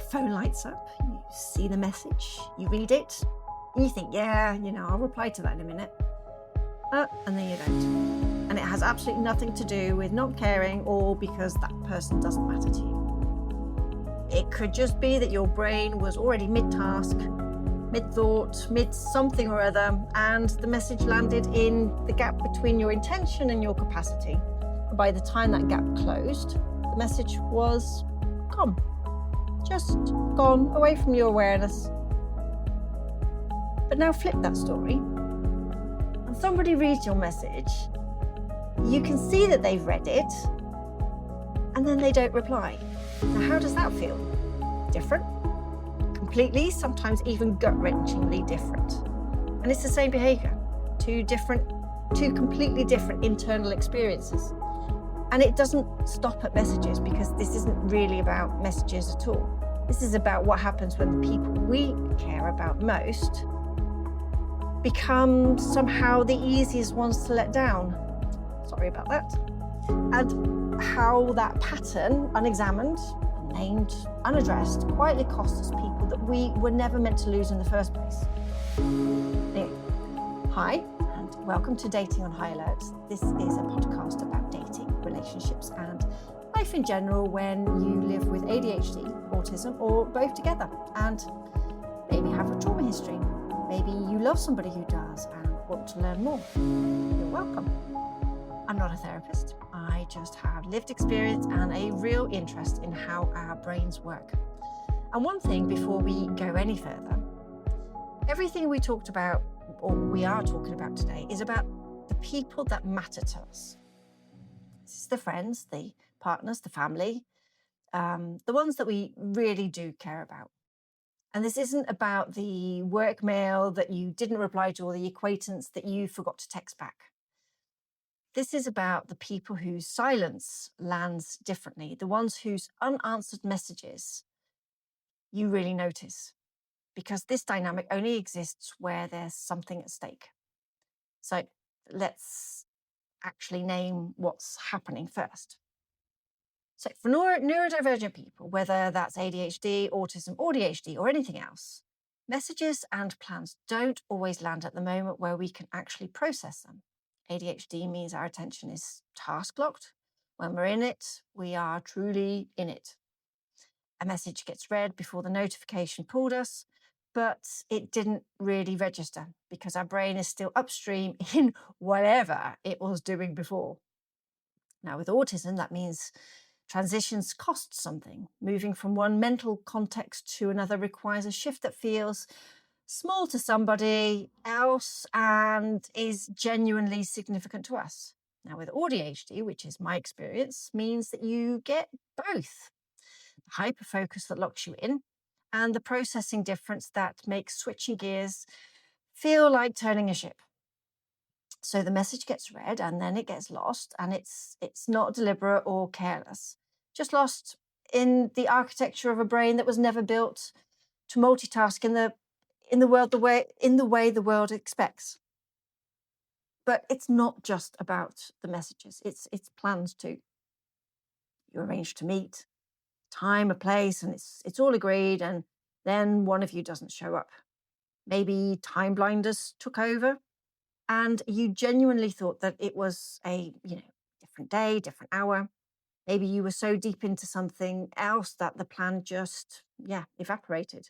phone lights up, you see the message, you read it, and you think, yeah, I'll reply to that in a minute. And then you don't. And it has absolutely nothing to do with not caring or because that person doesn't matter to you. It could just be that your brain was already mid-task, mid-thought, mid-something or other, and the message landed in the gap between your intention and your capacity. By the time that gap closed, the message was gone. Just gone, away from your awareness. But now flip that story. When somebody reads your message, you can see that they've read it, and then they don't reply. Now, how does that feel? Different? Completely, sometimes even gut-wrenchingly different. And it's the same behavior, two completely different internal experiences. And it doesn't stop at messages, because this isn't really about messages at all. This is about what happens when the people we care about most become somehow the easiest ones to let down. Sorry about that. And how that pattern, unexamined, unnamed, unaddressed, quietly costs us people that we were never meant to lose in the first place. Anyway, hi, and welcome to Dating on High Alert. This is a podcast about dating, relationships, and life in general when you live with ADHD, autism, or both together, and maybe have a trauma history. Maybe you love somebody who does and want to learn more. You're welcome. I'm not a therapist. I just have lived experience and a real interest in how our brains work. And one thing before we go any further, everything we talked about, or we are talking about today, is about the people that matter to us. This is the friends, the partners, the family, the ones that we really do care about. And this isn't about the work mail that you didn't reply to or the acquaintance that you forgot to text back. This is about the people whose silence lands differently, the ones whose unanswered messages you really notice, because this dynamic only exists where there's something at stake. So let's actually name what's happening first. So for neurodivergent people, whether that's ADHD, autism, AuDHD, or anything else, messages and plans don't always land at the moment where we can actually process them. ADHD means our attention is task locked. When we're in it, we are truly in it. A message gets read before the notification pulled us, but it didn't really register because our brain is still upstream in whatever it was doing before. Now, with autism, that means transitions cost something. Moving from one mental context to another requires a shift that feels small to somebody else and is genuinely significant to us. Now, with AuDHD, which is my experience, means that you get both. The hyperfocus that locks you in and the processing difference that makes switching gears feel like turning a ship. So the message gets read and then it gets lost, and it's not deliberate or careless, just lost in the architecture of a brain that was never built to multitask in the way the world expects. But it's not just about the messages, it's plans too. You arrange to meet, time, a place, and it's all agreed, and then one of you doesn't show up. Maybe time blindness took over, and you genuinely thought that it was a different day, different hour. Maybe you were so deep into something else that the plan just evaporated.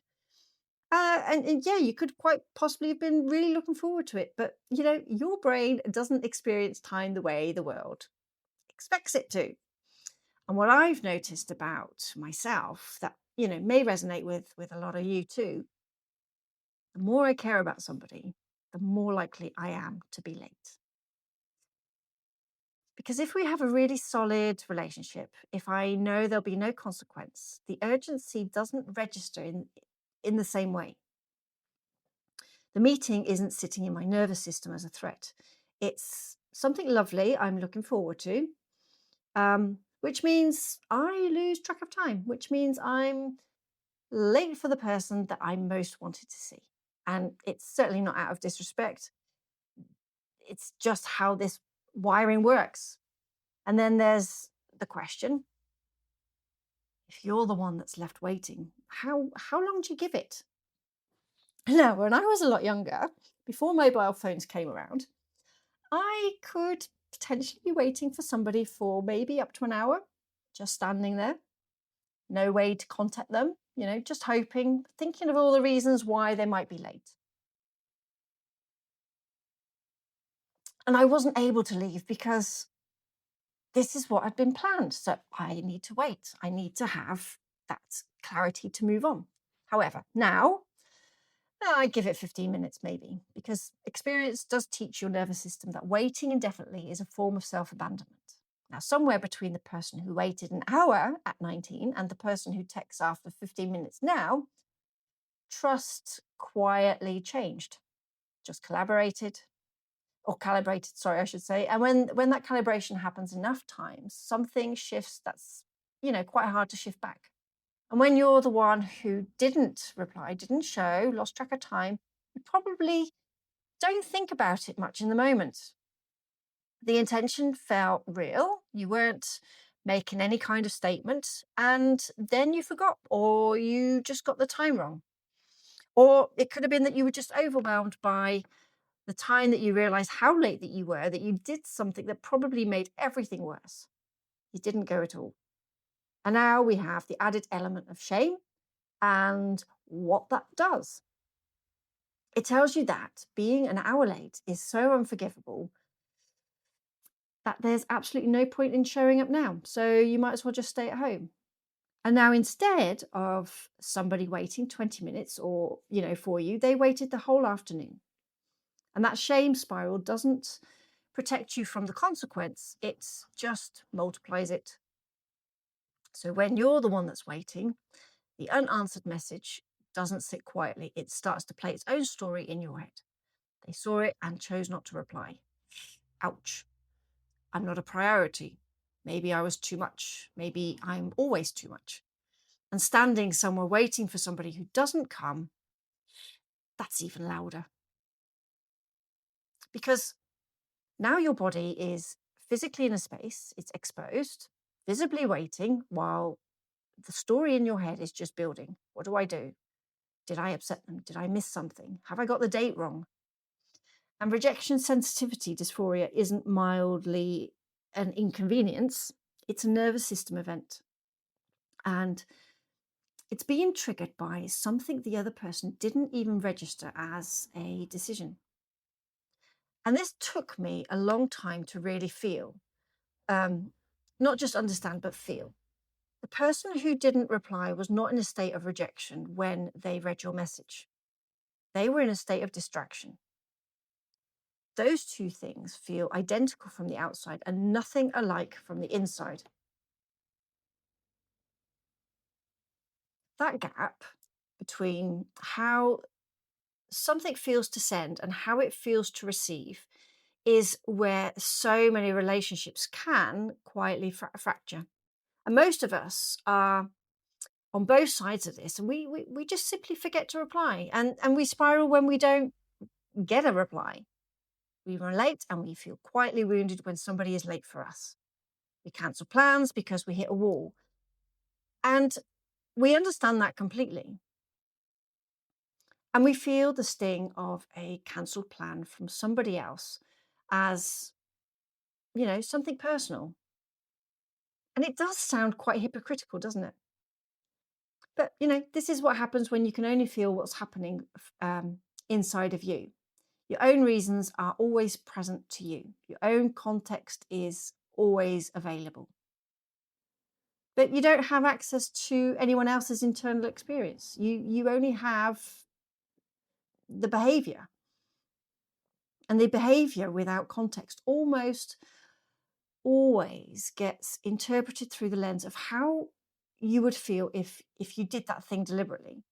And you could quite possibly have been really looking forward to it, but your brain doesn't experience time the way the world expects it to. And what I've noticed about myself that may resonate with a lot of you too, the more I care about somebody, the more likely I am to be late. Because if we have a really solid relationship, if I know there'll be no consequence, the urgency doesn't register in the same way. The meeting isn't sitting in my nervous system as a threat. It's something lovely I'm looking forward to, which means I lose track of time, which means I'm late for the person that I most wanted to see. And it's certainly not out of disrespect. It's just how this wiring works. And then there's the question, if you're the one that's left waiting, how long do you give it? Now, when I was a lot younger, before mobile phones came around, I could potentially be waiting for somebody for maybe up to an hour, just standing there, no way to contact them, just hoping, thinking of all the reasons why they might be late. And I wasn't able to leave because this is what had been planned. So I need to wait. I need to have that clarity to move on. However, now I give it 15 minutes maybe, because experience does teach your nervous system that waiting indefinitely is a form of self-abandonment. Now, somewhere between the person who waited an hour at 19 and the person who texts after 15 minutes now, trust quietly changed, just calibrated, sorry, I should say. And when that calibration happens enough times, something shifts that's, quite hard to shift back. And when you're the one who didn't reply, didn't show, lost track of time, you probably don't think about it much in the moment. The intention felt real. You weren't making any kind of statement, and then you forgot, or you just got the time wrong. Or it could have been that you were just overwhelmed by the time that you realized how late that you were, that you did something that probably made everything worse. You didn't go at all. And now we have the added element of shame and what that does. It tells you that being an hour late is so unforgivable that there's absolutely no point in showing up now. So you might as well just stay at home. And now instead of somebody waiting 20 minutes or, for you, they waited the whole afternoon. And that shame spiral doesn't protect you from the consequence. It just multiplies it. So when you're the one that's waiting, the unanswered message doesn't sit quietly. It starts to play its own story in your head. They saw it and chose not to reply. Ouch. I'm not a priority. Maybe I was too much. Maybe I'm always too much. And standing somewhere waiting for somebody who doesn't come, that's even louder. Because now your body is physically in a space, it's exposed, visibly waiting, while the story in your head is just building. What do I do? Did I upset them? Did I miss something? Have I got the date wrong? And rejection sensitivity dysphoria isn't mildly an inconvenience. It's a nervous system event. And it's being triggered by something the other person didn't even register as a decision. And this took me a long time to really feel, not just understand, but feel. The person who didn't reply was not in a state of rejection when they read your message. They were in a state of distraction. Those two things feel identical from the outside and nothing alike from the inside. That gap between how something feels to send and how it feels to receive is where so many relationships can quietly fracture. And most of us are on both sides of this, and we just simply forget to reply. And we spiral when we don't get a reply. We run late and we feel quietly wounded when somebody is late for us. We cancel plans because we hit a wall. And we understand that completely. And we feel the sting of a cancelled plan from somebody else as, something personal. And it does sound quite hypocritical, doesn't it? But, this is what happens when you can only feel what's happening inside of you. Your own reasons are always present to you. Your own context is always available. But you don't have access to anyone else's internal experience. You only have the behavior. And the behavior without context almost always gets interpreted through the lens of how you would feel if you did that thing deliberately.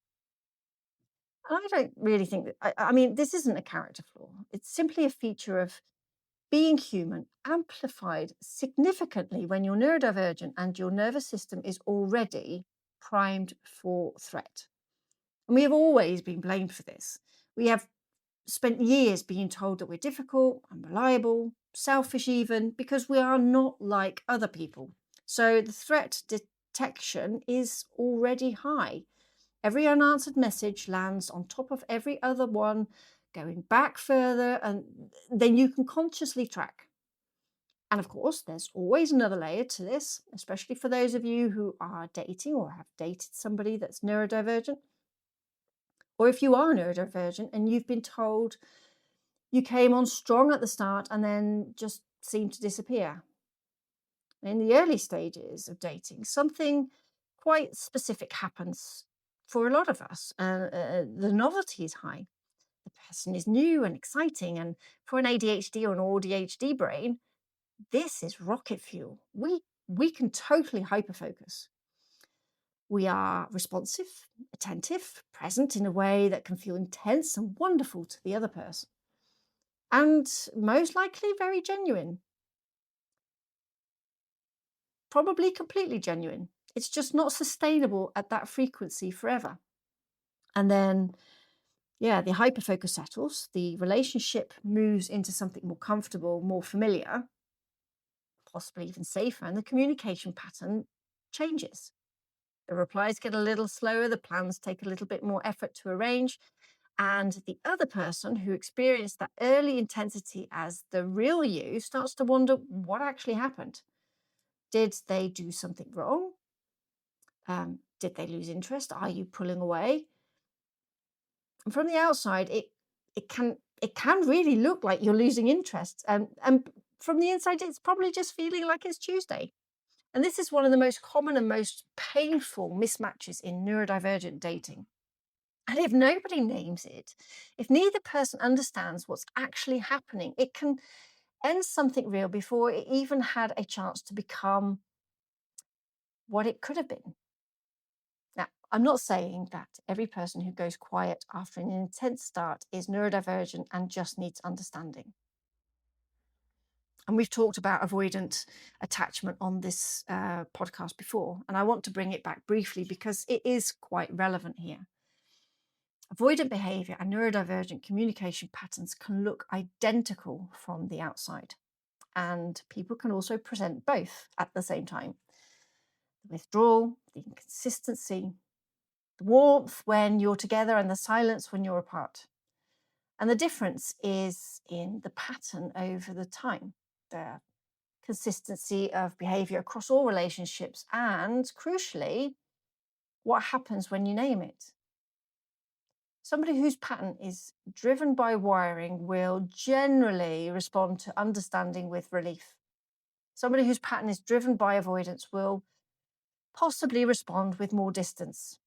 And I don't really think that, I mean, this isn't a character flaw. It's simply a feature of being human, amplified significantly when you're neurodivergent and your nervous system is already primed for threat. And we have always been blamed for this. We have spent years being told that we're difficult, unreliable, selfish even, because we are not like other people. So the threat protection is already high. Every unanswered message lands on top of every other one, going back further, and then you can consciously track. And of course, there's always another layer to this, especially for those of you who are dating or have dated somebody that's neurodivergent. Or if you are neurodivergent and you've been told you came on strong at the start and then just seemed to disappear. In the early stages of dating, something quite specific happens for a lot of us. The novelty is high. The person is new and exciting. And for an ADHD or an AuDHD brain, this is rocket fuel. We can totally hyperfocus. We are responsive, attentive, present in a way that can feel intense and wonderful to the other person. And most likely very genuine. Probably completely genuine. It's just not sustainable at that frequency forever. And then, yeah, the hyperfocus settles, the relationship moves into something more comfortable, more familiar, possibly even safer, and the communication pattern changes. The replies get a little slower, the plans take a little bit more effort to arrange, and the other person who experienced that early intensity as the real you starts to wonder what actually happened. Did they do something wrong? Did they lose interest? Are you pulling away? And from the outside, it can really look like you're losing interest. And from the inside, it's probably just feeling like it's Tuesday. And this is one of the most common and most painful mismatches in neurodivergent dating. And if nobody names it, if neither person understands what's actually happening, it can end something real before it even had a chance to become what it could have been. Now, I'm not saying that every person who goes quiet after an intense start is neurodivergent and just needs understanding. And we've talked about avoidant attachment on this podcast before, and I want to bring it back briefly because it is quite relevant here. Avoidant behavior and neurodivergent communication patterns can look identical from the outside, and people can also present both at the same time. The withdrawal, the inconsistency, the warmth when you're together and the silence when you're apart. And the difference is in the pattern over the time, the consistency of behavior across all relationships, and crucially, what happens when you name it. Somebody whose pattern is driven by wiring will generally respond to understanding with relief. Somebody whose pattern is driven by avoidance will possibly respond with more distance.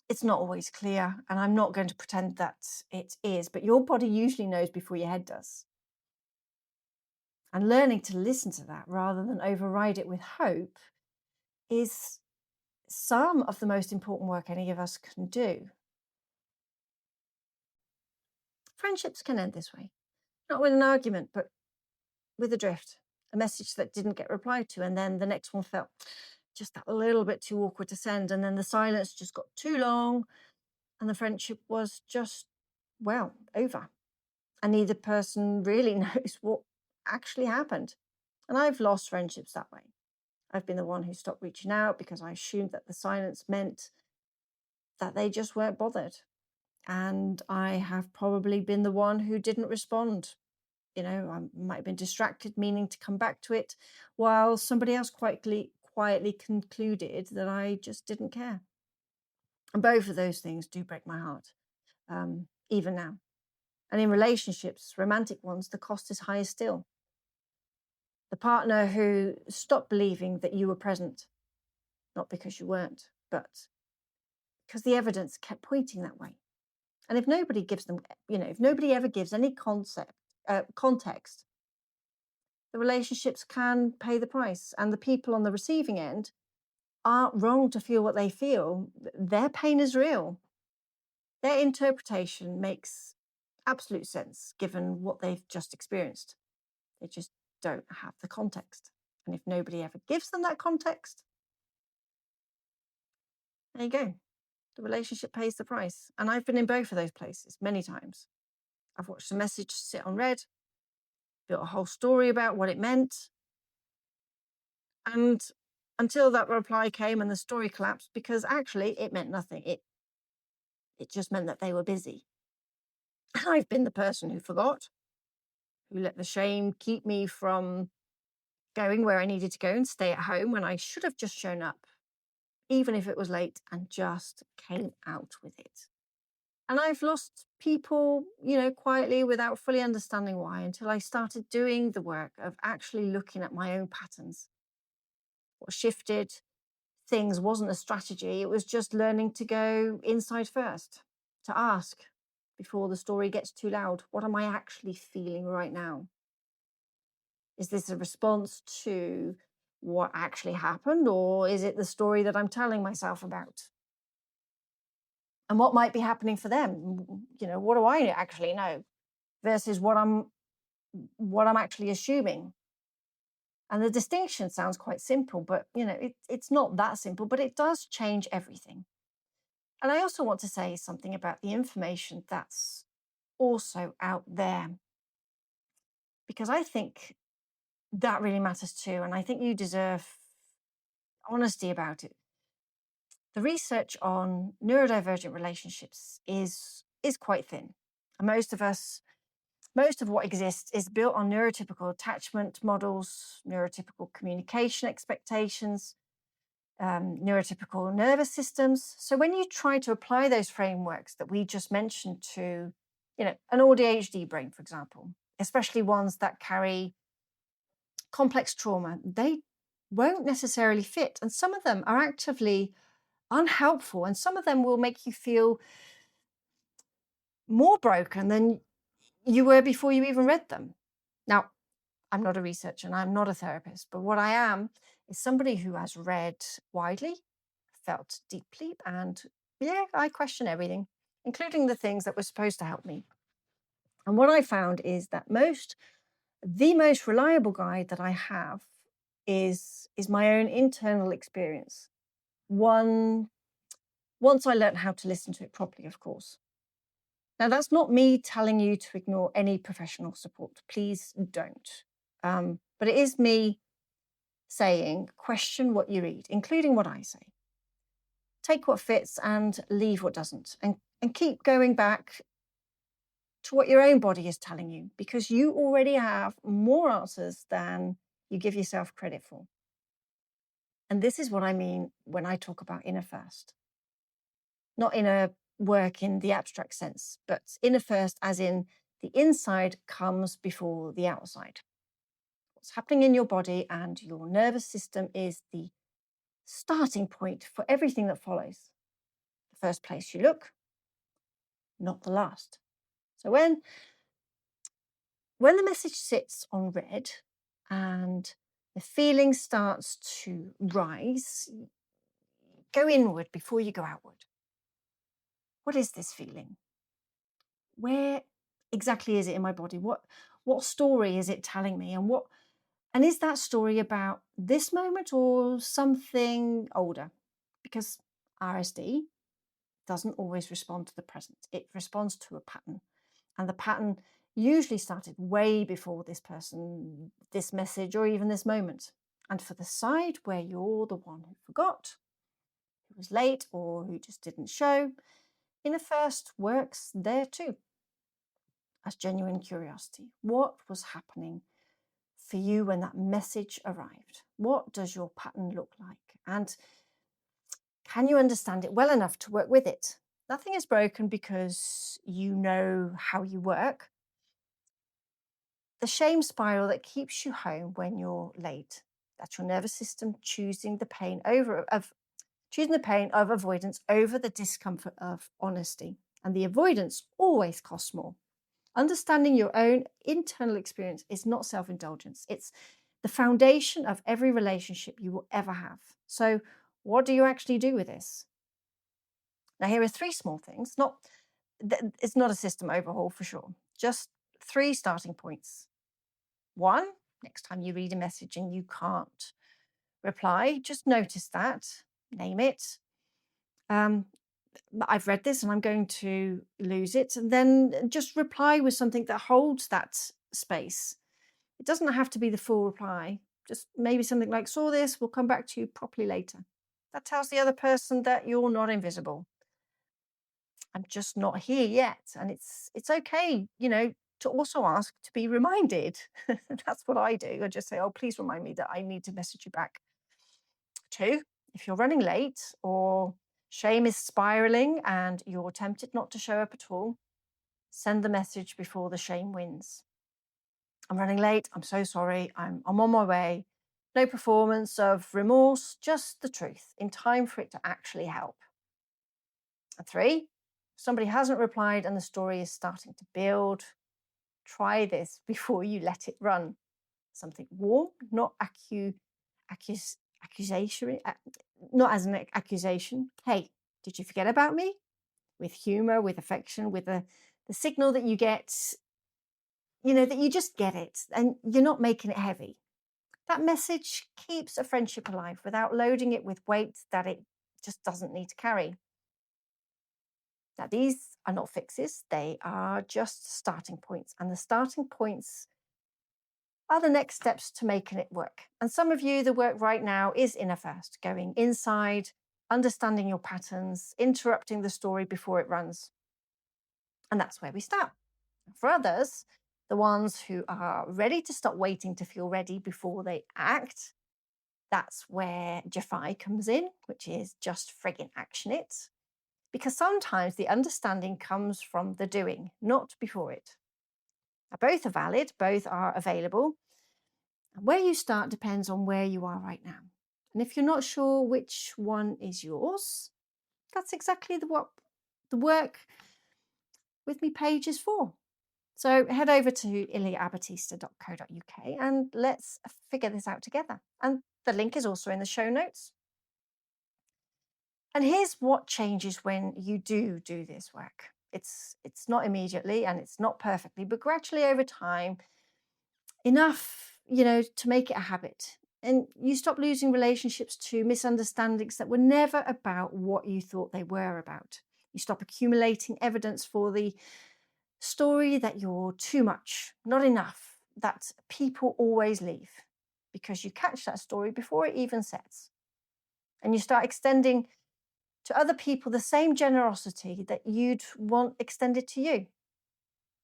It's not always clear, and I'm not going to pretend that it is, but your body usually knows before your head does. And learning to listen to that rather than override it with hope is some of the most important work any of us can do. Friendships can end this way, not with an argument, but with a drift, a message that didn't get replied to, and then the next one felt just that little bit too awkward to send, and then the silence just got too long, and the friendship was just, well, over. And neither person really knows what actually happened. And I've lost friendships that way. I've been the one who stopped reaching out because I assumed that the silence meant that they just weren't bothered. And I have probably been the one who didn't respond. You know, I might have been distracted, meaning to come back to it, while somebody else quietly concluded that I just didn't care. And both of those things do break my heart, even now. And in relationships, romantic ones, the cost is higher still. The partner who stopped believing that you were present, not because you weren't, but because the evidence kept pointing that way. And if nobody gives them, if nobody ever gives any context, the relationships can pay the price. And the people on the receiving end aren't wrong to feel what they feel. Their pain is real. Their interpretation makes absolute sense given what they've just experienced. They just don't have the context. And if nobody ever gives them that context, there you go. The relationship pays the price. And I've been in both of those places many times. I've watched a message sit unread, built a whole story about what it meant. And until that reply came and the story collapsed, because actually it meant nothing. It just meant that they were busy. And I've been the person who forgot, who let the shame keep me from going where I needed to go and stay at home when I should have just shown up, even if it was late, and just came out with it. And I've lost people, quietly without fully understanding why, until I started doing the work of actually looking at my own patterns. What shifted things wasn't a strategy, it was just learning to go inside first, to ask before the story gets too loud, what am I actually feeling right now? Is this a response to what actually happened, or is it the story that I'm telling myself about? And what might be happening for them? What do I actually know versus what I'm actually assuming? And the distinction sounds quite simple, but it's not that simple, but it does change everything. And I also want to say something about the information that's also out there, because I think that really matters too. And I think you deserve honesty about it. The research on neurodivergent relationships is quite thin. And most of what exists is built on neurotypical attachment models, neurotypical communication expectations, neurotypical nervous systems. So when you try to apply those frameworks that we just mentioned to, an AuDHD brain, for example, especially ones that carry complex trauma, they won't necessarily fit. And some of them are actively unhelpful, and some of them will make you feel more broken than you were before you even read them. Now, I'm not a researcher and I'm not a therapist, but what I am is somebody who has read widely, felt deeply, and I question everything, including the things that were supposed to help me. And what I found is that the most reliable guide that I have is my own internal experience. Once I learned how to listen to it properly, of course. Now, that's not me telling you to ignore any professional support. Please don't. But it is me saying, question what you read, including what I say. Take what fits and leave what doesn't. And keep going back to what your own body is telling you, because you already have more answers than you give yourself credit for. And this is what I mean when I talk about inner first. Not inner work in the abstract sense, but inner first as in the inside comes before the outside. What's happening in your body and your nervous system is the starting point for everything that follows. The first place you look, not the last. So when the message sits on read and the feeling starts to rise, go inward before you go outward. What is this feeling? Where exactly is it in my body? What story is it telling me? And is that story about this moment or something older? Because RSD doesn't always respond to the present. It responds to a pattern. And the pattern usually started way before this person, this message, or even this moment. And for the side where you're the one who forgot, who was late, or who just didn't show, inner first works there too, as genuine curiosity. What was happening for you when that message arrived? What does your pattern look like? And can you understand it well enough to work with it? Nothing is broken because you know how you work. The shame spiral that keeps you home when you're late, that's your nervous system choosing the pain of avoidance over the discomfort of honesty. And the avoidance always costs more. Understanding your own internal experience is not self-indulgence. It's the foundation of every relationship you will ever have. So what do you actually do with this? Now, here are 3 small things. It's not a system overhaul for sure. Just 3 starting points. 1, next time you read a message and you can't reply, just notice that, name it. I've read this and I'm going to lose it. And then just reply with something that holds that space. It doesn't have to be the full reply. Just maybe something like, saw this, we'll come back to you properly later. That tells the other person that you're not invisible. I'm just not here yet. And it's okay, to also ask to be reminded. That's what I do. I just say, oh, please remind me that I need to message you back. 2, if you're running late or shame is spiraling and you're tempted not to show up at all, send the message before the shame wins. I'm running late. I'm so sorry. I'm on my way. No performance of remorse, just the truth in time for it to actually help. And 3, if somebody hasn't replied and the story is starting to build, try this before you let it run. Something warm, not accusation, not as an accusation. Hey, did you forget about me? With humor, with affection, with the signal that you get, that you just get it and you're not making it heavy. That message keeps a friendship alive without loading it with weight that it just doesn't need to carry. Now, these are not fixes. They are just starting points. And the starting points are the next steps to making it work. And some of you, the work right now is inner first, going inside, understanding your patterns, interrupting the story before it runs. And that's where we start. For others, the ones who are ready to stop waiting to feel ready before they act, that's where Jafai comes in, which is just friggin' action it. Because sometimes the understanding comes from the doing, not before it. Now, both are valid, both are available. And where you start depends on where you are right now. And if you're not sure which one is yours, that's exactly what the work with me page is for. So head over to iliaabatista.co.uk and let's figure this out together. And the link is also in the show notes. And here's what changes when you do this work. It's not immediately and it's not perfectly, but gradually over time, enough, to make it a habit. And you stop losing relationships to misunderstandings that were never about what you thought they were about. You stop accumulating evidence for the story that you're too much, not enough, that people always leave, because you catch that story before it even sets. And you start extending to other people the same generosity that you'd want extended to you.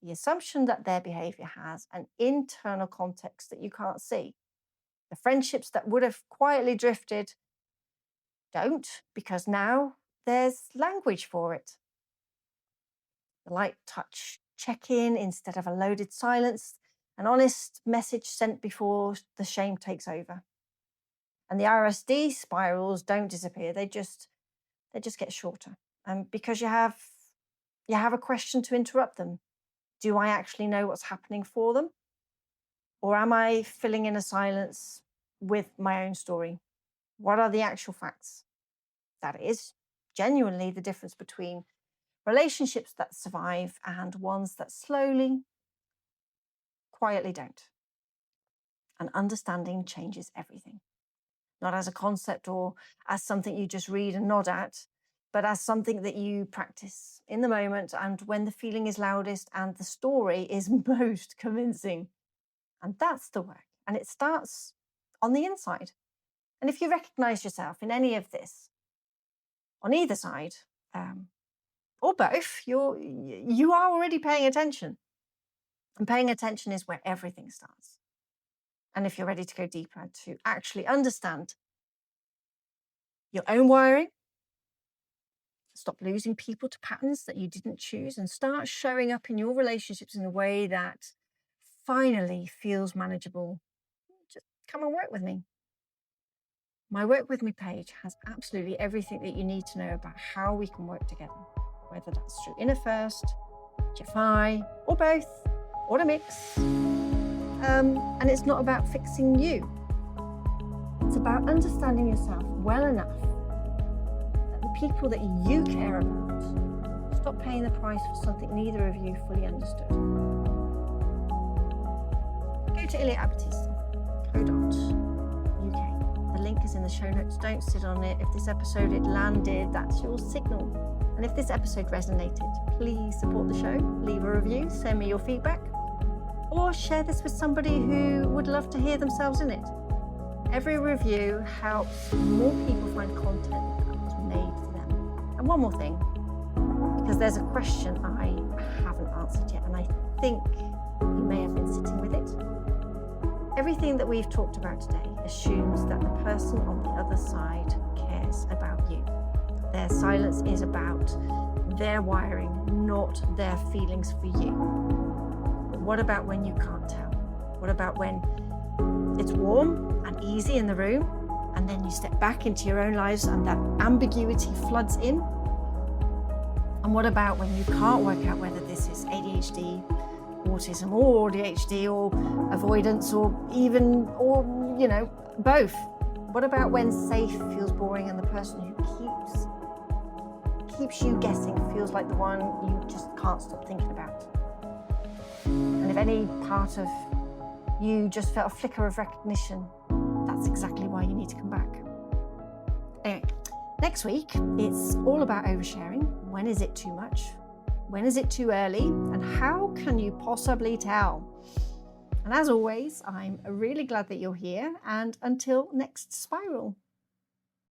The assumption that their behavior has an internal context that you can't see. The friendships that would have quietly drifted don't, because now there's language for it. The light touch check-in instead of a loaded silence, an honest message sent before the shame takes over. And the RSD spirals don't disappear, they just get shorter. And because you have a question to interrupt them. Do I actually know what's happening for them? Or am I filling in a silence with my own story? What are the actual facts? That is genuinely the difference between relationships that survive and ones that slowly, quietly don't. And understanding changes everything. Not as a concept or as something you just read and nod at, but as something that you practice in the moment and when the feeling is loudest and the story is most convincing. And that's the work. And it starts on the inside. And if you recognize yourself in any of this, on either side, or both, you are already paying attention. And paying attention is where everything starts. And if you're ready to go deeper, to actually understand your own wiring, stop losing people to patterns that you didn't choose, and start showing up in your relationships in a way that finally feels manageable, just come and work with me. My Work With Me page has absolutely everything that you need to know about how we can work together, whether that's through Inner First, Jafai, or both, or a mix. And it's not about fixing you. It's about understanding yourself well enough that the people that you care about stop paying the price for something neither of you fully understood. Go to iliaabatista.co.uk. The link is in the show notes. Don't sit on it. If this episode had landed, that's your signal. And if this episode resonated, please support the show, leave a review, send me your feedback, or share this with somebody who would love to hear themselves in it. Every review helps more people find content that was made for them. And one more thing, because there's a question I haven't answered yet, and I think you may have been sitting with it. Everything that we've talked about today assumes that the person on the other side cares about you. Their silence is about their wiring, not their feelings for you. But what about when you can't tell? What about when it's warm and easy in the room, and then you step back into your own lives and that ambiguity floods in? And what about when you can't work out whether this is ADHD, autism, or AuDHD, or avoidance, or both? What about when safe feels boring and the person who keeps you guessing feels like the one you just can't stop thinking about? And if any part of you just felt a flicker of recognition, that's exactly why you need to come back. Anyway, next week, it's all about oversharing. When is it too much? When is it too early? And how can you possibly tell? And as always, I'm really glad that you're here. And until next spiral.